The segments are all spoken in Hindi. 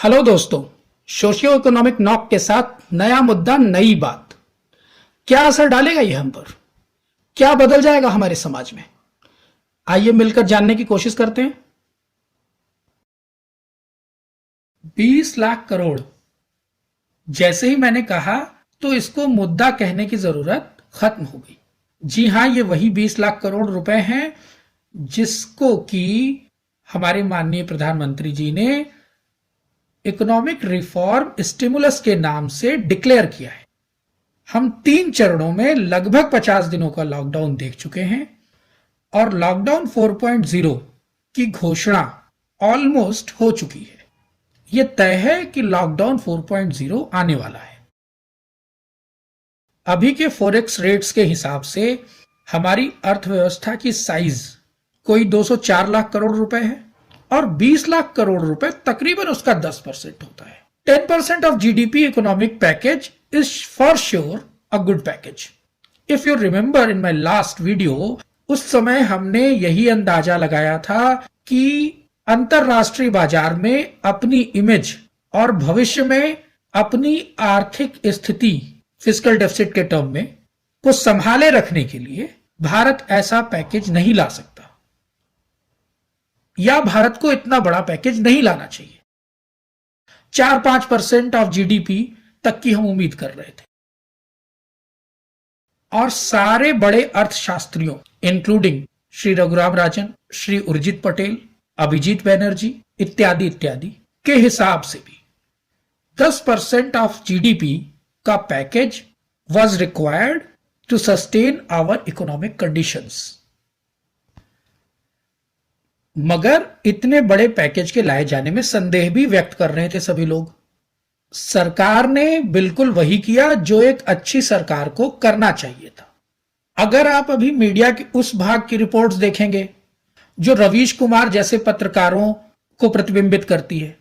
हेलो दोस्तों, सोशियो इकोनॉमिक नॉक के साथ नया मुद्दा, नई बात। क्या असर डालेगा ये हम पर? क्या बदल जाएगा हमारे समाज में? आइए मिलकर जानने की कोशिश करते हैं। 20 लाख करोड़, जैसे ही मैंने कहा तो इसको मुद्दा कहने की जरूरत खत्म हो गई। जी हां, ये वही 20 लाख करोड़ रुपए हैं जिसको कि हमारे माननीय प्रधानमंत्री जी ने इकोनॉमिक रिफॉर्म स्टिमुलस के नाम से डिक्लेयर किया है। हम 3 चरणों में लगभग 50 दिनों का लॉकडाउन देख चुके हैं और लॉकडाउन 4.0 की घोषणा ऑलमोस्ट हो चुकी है। यह तय है कि लॉकडाउन 4.0 आने वाला है। अभी के फॉरेक्स रेट्स के हिसाब से हमारी अर्थव्यवस्था की साइज कोई 204 लाख करोड़ रुपए है और 20 लाख करोड़ रुपए तकरीबन उसका 10% होता है। 10% of GDP economic package is for sure a good package. If you remember in my last video, उस समय हमने यही अंदाजा लगाया था कि अंतरराष्ट्रीय बाजार में अपनी इमेज और भविष्य में अपनी आर्थिक स्थिति फिस्कल डेफिसिट के टर्म में को संभाले रखने के लिए भारत ऐसा पैकेज नहीं ला सकता या भारत को इतना बड़ा पैकेज नहीं लाना चाहिए। 4-5% ऑफ जीडीपी तक की हम उम्मीद कर रहे थे और सारे बड़े अर्थशास्त्रियों इंक्लूडिंग श्री रघुराम राजन, श्री उर्जित पटेल, अभिजीत बैनर्जी इत्यादि इत्यादि के हिसाब से भी 10% ऑफ जीडीपी का package was required to sustain our economic conditions। मगर इतने बड़े पैकेज के लाए जाने में संदेह भी व्यक्त कर रहे थे सभी लोग। सरकार ने बिल्कुल वही किया जो एक अच्छी सरकार को करना चाहिए था। अगर आप अभी मीडिया के उस भाग की रिपोर्ट्स देखेंगे जो रवीश कुमार जैसे पत्रकारों को प्रतिबिंबित करती है,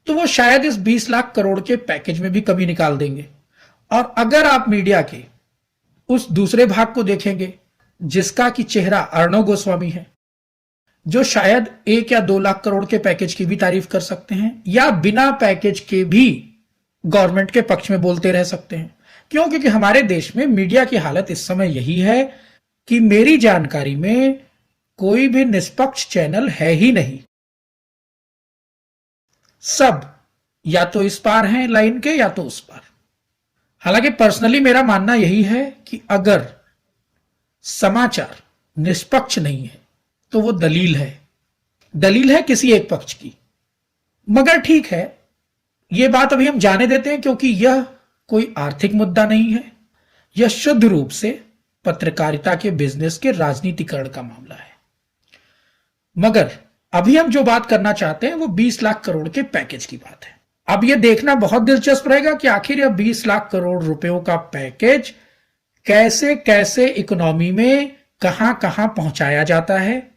तो वो शायद इस 20 लाख करोड़ के पैकेज में भी कमी निकाल देंगे। और अगर आप मीडिया के उस दूसरे भाग को देखेंगे जिसका कि चेहरा अर्णव गोस्वामी है, जो शायद 1 या 2 लाख करोड़ के पैकेज की भी तारीफ कर सकते हैं या बिना पैकेज के भी गवर्नमेंट के पक्ष में बोलते रह सकते हैं। क्यों? क्योंकि हमारे देश में मीडिया की हालत इस समय यही है कि मेरी जानकारी में कोई भी निष्पक्ष चैनल है ही नहीं। सब या तो इस पार हैं लाइन के या तो उस पार। हालांकि पर्सनली मेरा मानना यही है कि अगर समाचार निष्पक्ष नहीं है तो वो दलील है किसी एक पक्ष की। मगर ठीक है, यह बात अभी हम जाने देते हैं क्योंकि यह कोई आर्थिक मुद्दा नहीं है। यह शुद्ध रूप से पत्रकारिता के बिजनेस के राजनीतिकरण का मामला है। मगर अभी हम जो बात करना चाहते हैं वो 20 लाख करोड़ के पैकेज की बात है। अब यह देखना बहुत दिलचस्प रहेगा कि आखिर यह 20 लाख करोड़ रुपयों का पैकेज कैसे कैसे इकोनॉमी में कहां कहां पहुंचाया जाता है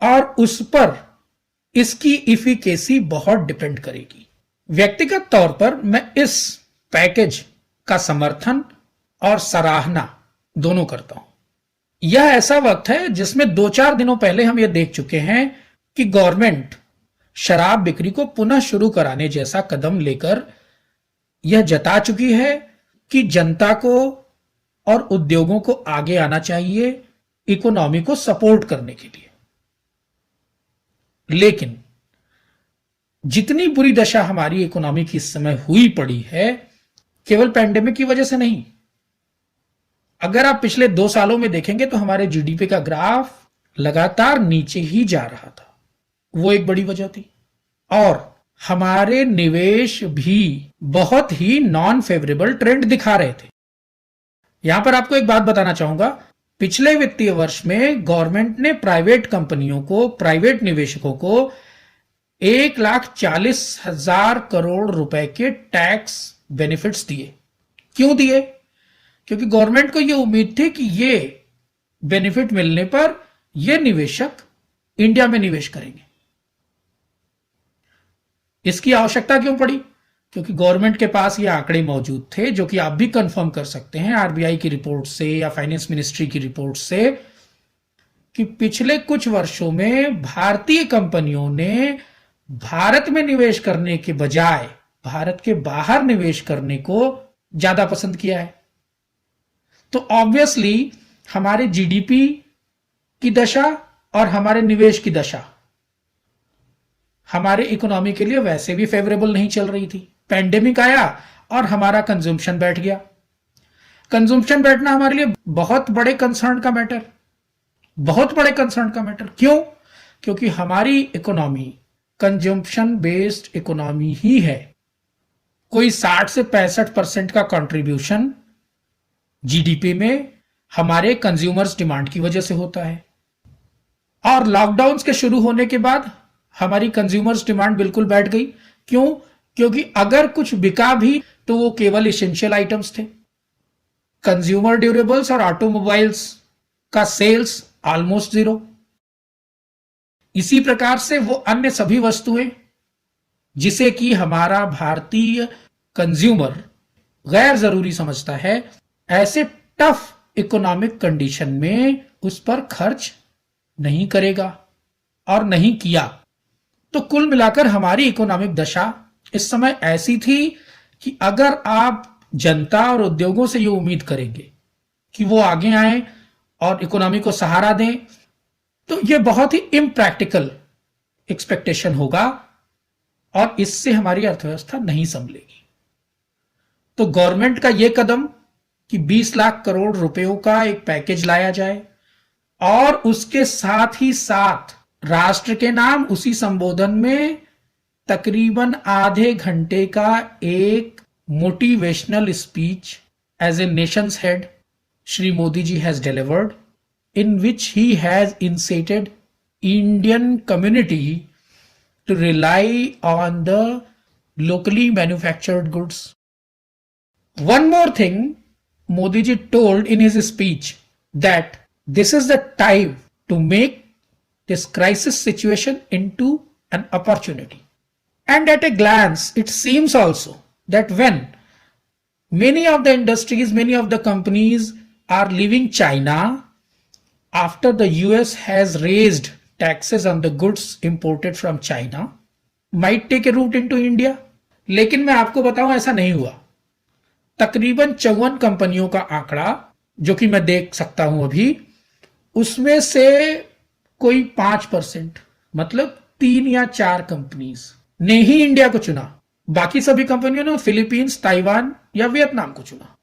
और उस पर इसकी इफिकेसी बहुत डिपेंड करेगी। व्यक्तिगत तौर पर मैं इस पैकेज का समर्थन और सराहना दोनों करता हूं। यह ऐसा वक्त है जिसमें 2-4 दिनों पहले हम यह देख चुके हैं कि गवर्नमेंट शराब बिक्री को पुनः शुरू कराने जैसा कदम लेकर यह जता चुकी है कि जनता को और उद्योगों को आगे आना चाहिए इकोनॉमी को सपोर्ट करने के लिए। लेकिन जितनी बुरी दशा हमारी इकोनॉमी की इस समय हुई पड़ी है, केवल पैंडेमिक की वजह से नहीं। अगर आप पिछले 2 सालों में देखेंगे तो हमारे जीडीपी का ग्राफ लगातार नीचे ही जा रहा था। वो एक बड़ी वजह थी। और हमारे निवेश भी बहुत ही नॉन फेवरेबल ट्रेंड दिखा रहे थे। यहां पर आपको एक बात बताना चाहूंगा, पिछले वित्तीय वर्ष में गवर्नमेंट ने प्राइवेट कंपनियों को, प्राइवेट निवेशकों को 1,40,000 करोड़ रुपए के टैक्स बेनिफिट्स दिए। क्यों दिए? क्योंकि गवर्नमेंट को यह उम्मीद थी कि ये बेनिफिट मिलने पर ये निवेशक इंडिया में निवेश करेंगे। इसकी आवश्यकता क्यों पड़ी? क्योंकि गवर्नमेंट के पास ये आंकड़े मौजूद थे, जो कि आप भी कंफर्म कर सकते हैं आरबीआई की रिपोर्ट से या फाइनेंस मिनिस्ट्री की रिपोर्ट से, कि पिछले कुछ वर्षों में भारतीय कंपनियों ने भारत में निवेश करने के बजाय भारत के बाहर निवेश करने को ज्यादा पसंद किया है। तो ऑब्वियसली हमारे जीडीपी की दशा और हमारे निवेश की दशा हमारे इकोनॉमी के लिए वैसे भी फेवरेबल नहीं चल रही थी। पैंडेमिक आया और हमारा कंजम्पशन बैठ गया। कंजम्पशन बैठना हमारे लिए बहुत बड़े कंसर्न का मैटर, बहुत बड़े कंसर्न का मैटर। क्यों? क्योंकि हमारी इकोनॉमी कंजम्पशन बेस्ड इकोनॉमी ही है। कोई 60 से 65% का कंट्रीब्यूशन जीडीपी में हमारे कंज्यूमर्स डिमांड की वजह से होता है। और लॉकडाउन के शुरू होने के बाद हमारी कंज्यूमर्स डिमांड बिल्कुल बैठ गई। क्यों? क्योंकि अगर कुछ बिका भी तो वो केवल इसेंशियल आइटम्स थे। कंज्यूमर ड्यूरेबल्स और ऑटोमोबाइल्स का सेल्स ऑलमोस्ट जीरो। इसी प्रकार से वो अन्य सभी वस्तुएं जिसे कि हमारा भारतीय कंज्यूमर गैर जरूरी समझता है, ऐसे टफ इकोनॉमिक कंडीशन में उस पर खर्च नहीं करेगा और नहीं किया। तो कुल मिलाकर हमारी इकोनॉमिक दशा इस समय ऐसी थी कि अगर आप जनता और उद्योगों से ये उम्मीद करेंगे कि वो आगे आए और इकोनॉमी को सहारा दें, तो ये बहुत ही इम्प्रैक्टिकल एक्सपेक्टेशन होगा और इससे हमारी अर्थव्यवस्था नहीं संभलेगी। तो गवर्नमेंट का यह कदम कि 20 लाख करोड़ रुपयों का एक पैकेज लाया जाए और उसके साथ ही साथ राष्ट्र के नाम उसी संबोधन में तकरीबन आधे घंटे का एक motivational speech as a nation's head Shri Modi ji has delivered, in which he has incited Indian community to rely on the locally manufactured goods. One more thing, Modi ji told in his speech that this is the time to make this crisis situation into an opportunity. And at a glance, it seems also that when many of the industries, many of the companies are leaving China, after the US has raised taxes on the goods imported from China, might take a route into India. लेकिन मैं आपको बताऊं ऐसा नहीं हुआ। तकरीबन 54 कंपनियों का आंकड़ा जो कि मैं देख सकता हूं अभी, उसमें से कोई 5% मतलब 3 या 4 कंपनीज ने ही इंडिया को चुना। बाकी सभी कंपनियों ने फिलीपींस, ताइवान या वियतनाम को चुना।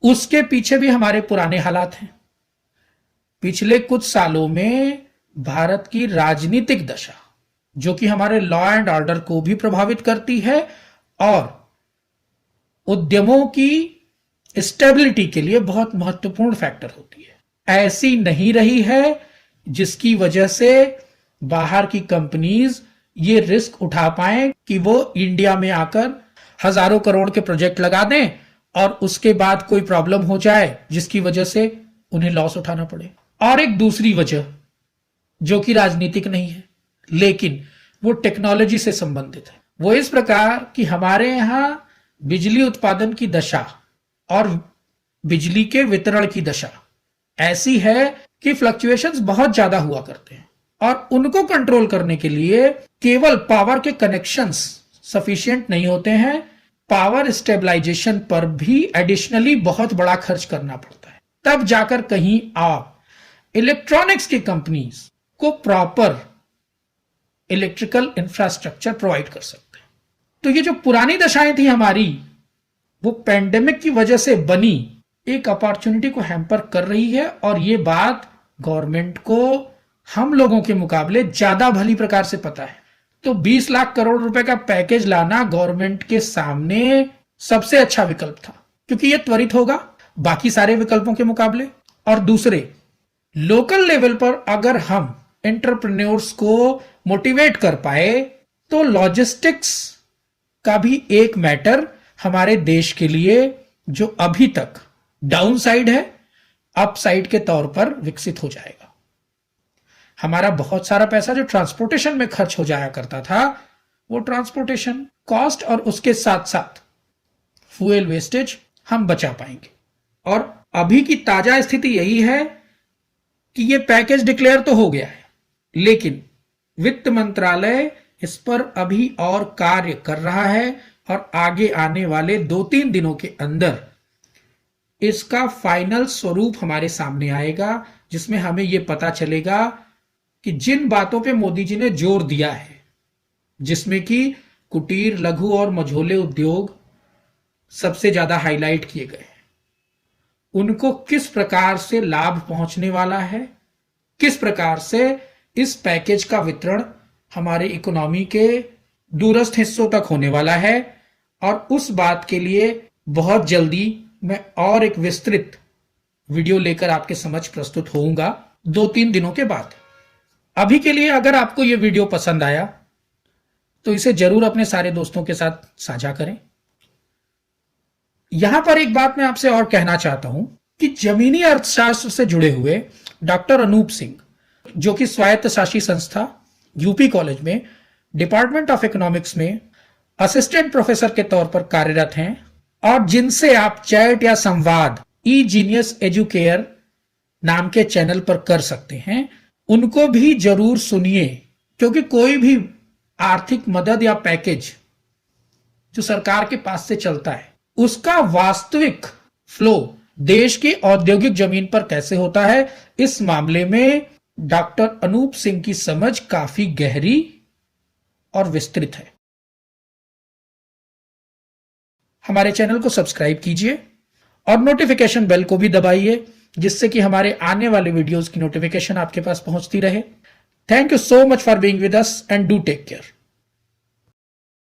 उसके पीछे भी हमारे पुराने हालात हैं। पिछले कुछ सालों में भारत की राजनीतिक दशा जो कि हमारे लॉ एंड ऑर्डर को भी प्रभावित करती है और उद्यमों की स्टेबिलिटी के लिए बहुत महत्वपूर्ण फैक्टर होती है, ऐसी नहीं रही है जिसकी वजह से बाहर की कंपनीज ये रिस्क उठा पाए कि वो इंडिया में आकर हजारों करोड़ के प्रोजेक्ट लगा दें और उसके बाद कोई प्रॉब्लम हो जाए जिसकी वजह से उन्हें लॉस उठाना पड़े। और एक दूसरी वजह जो कि राजनीतिक नहीं है लेकिन वो टेक्नोलॉजी से संबंधित है, वो इस प्रकार कि हमारे यहां बिजली उत्पादन की दशा और बिजली के वितरण की दशा ऐसी है कि फ्लक्चुएशंस बहुत ज्यादा हुआ करते हैं और उनको कंट्रोल करने के लिए केवल पावर के कनेक्शंस सफिशिएंट नहीं होते हैं, पावर स्टेबलाइजेशन पर भी एडिशनली बहुत बड़ा खर्च करना पड़ता है। तब जाकर कहीं आप इलेक्ट्रॉनिक्स की कंपनीज को प्रॉपर इलेक्ट्रिकल इंफ्रास्ट्रक्चर प्रोवाइड कर सकते हैं। तो ये जो पुरानी दशाएं थी हमारी, वो पैंडेमिक की वजह से बनी एक अपॉर्चुनिटी को हैम्पर कर रही है और ये बात गवर्नमेंट को हम लोगों के मुकाबले ज्यादा भली प्रकार से पता है। तो 20 लाख करोड़ रुपए का पैकेज लाना गवर्नमेंट के सामने सबसे अच्छा विकल्प था क्योंकि ये त्वरित होगा बाकी सारे विकल्पों के मुकाबले। और दूसरे, लोकल लेवल पर अगर हम एंटरप्रेन्योर्स को मोटिवेट कर पाए तो लॉजिस्टिक्स का भी एक मैटर हमारे देश के लिए जो अभी तक डाउन साइड है, अप साइड के तौर पर विकसित हो जाएगा। हमारा बहुत सारा पैसा जो ट्रांसपोर्टेशन में खर्च हो जाया करता था, वो ट्रांसपोर्टेशन कॉस्ट और उसके साथ साथ फ्यूल वेस्टेज हम बचा पाएंगे। और अभी की ताजा स्थिति यही है कि ये पैकेज डिक्लेयर तो हो गया है लेकिन वित्त मंत्रालय इस पर अभी और कार्य कर रहा है और आगे आने वाले 2-3 दिनों के अंदर इसका फाइनल स्वरूप हमारे सामने आएगा, जिसमें हमें यह पता चलेगा कि जिन बातों पे मोदी जी ने जोर दिया है, जिसमें कि कुटीर, लघु और मझोले उद्योग सबसे ज्यादा हाईलाइट किए गए हैं, उनको किस प्रकार से लाभ पहुंचने वाला है, किस प्रकार से इस पैकेज का वितरण हमारे इकोनॉमी के दूरस्थ हिस्सों तक होने वाला है। और उस बात के लिए बहुत जल्दी मैं और एक विस्तृत वीडियो लेकर आपके समक्ष प्रस्तुत होऊंगा 2-3 दिनों के बाद। अभी के लिए अगर आपको यह वीडियो पसंद आया तो इसे जरूर अपने सारे दोस्तों के साथ साझा करें। यहां पर एक बात मैं आपसे और कहना चाहता हूं कि जमीनी अर्थशास्त्र से जुड़े हुए डॉक्टर अनूप सिंह, जो कि स्वायत्त शासी संस्था यूपी कॉलेज में डिपार्टमेंट ऑफ इकोनॉमिक्स में असिस्टेंट प्रोफेसर के तौर पर कार्यरत हैं और जिनसे आप चैट या संवाद ई जीनियस एजुकेयर नाम के चैनल पर कर सकते हैं, उनको भी जरूर सुनिए, क्योंकि कोई भी आर्थिक मदद या पैकेज जो सरकार के पास से चलता है, उसका वास्तविक फ्लो देश की औद्योगिक जमीन पर कैसे होता है, इस मामले में डॉक्टर अनूप सिंह की समझ काफी गहरी और विस्तृत है। हमारे चैनल को सब्सक्राइब कीजिए और नोटिफिकेशन बेल को भी दबाइए, जिससे कि हमारे आने वाले वीडियोस की नोटिफिकेशन आपके पास पहुंचती रहे। Thank you so much for being with us and do take care.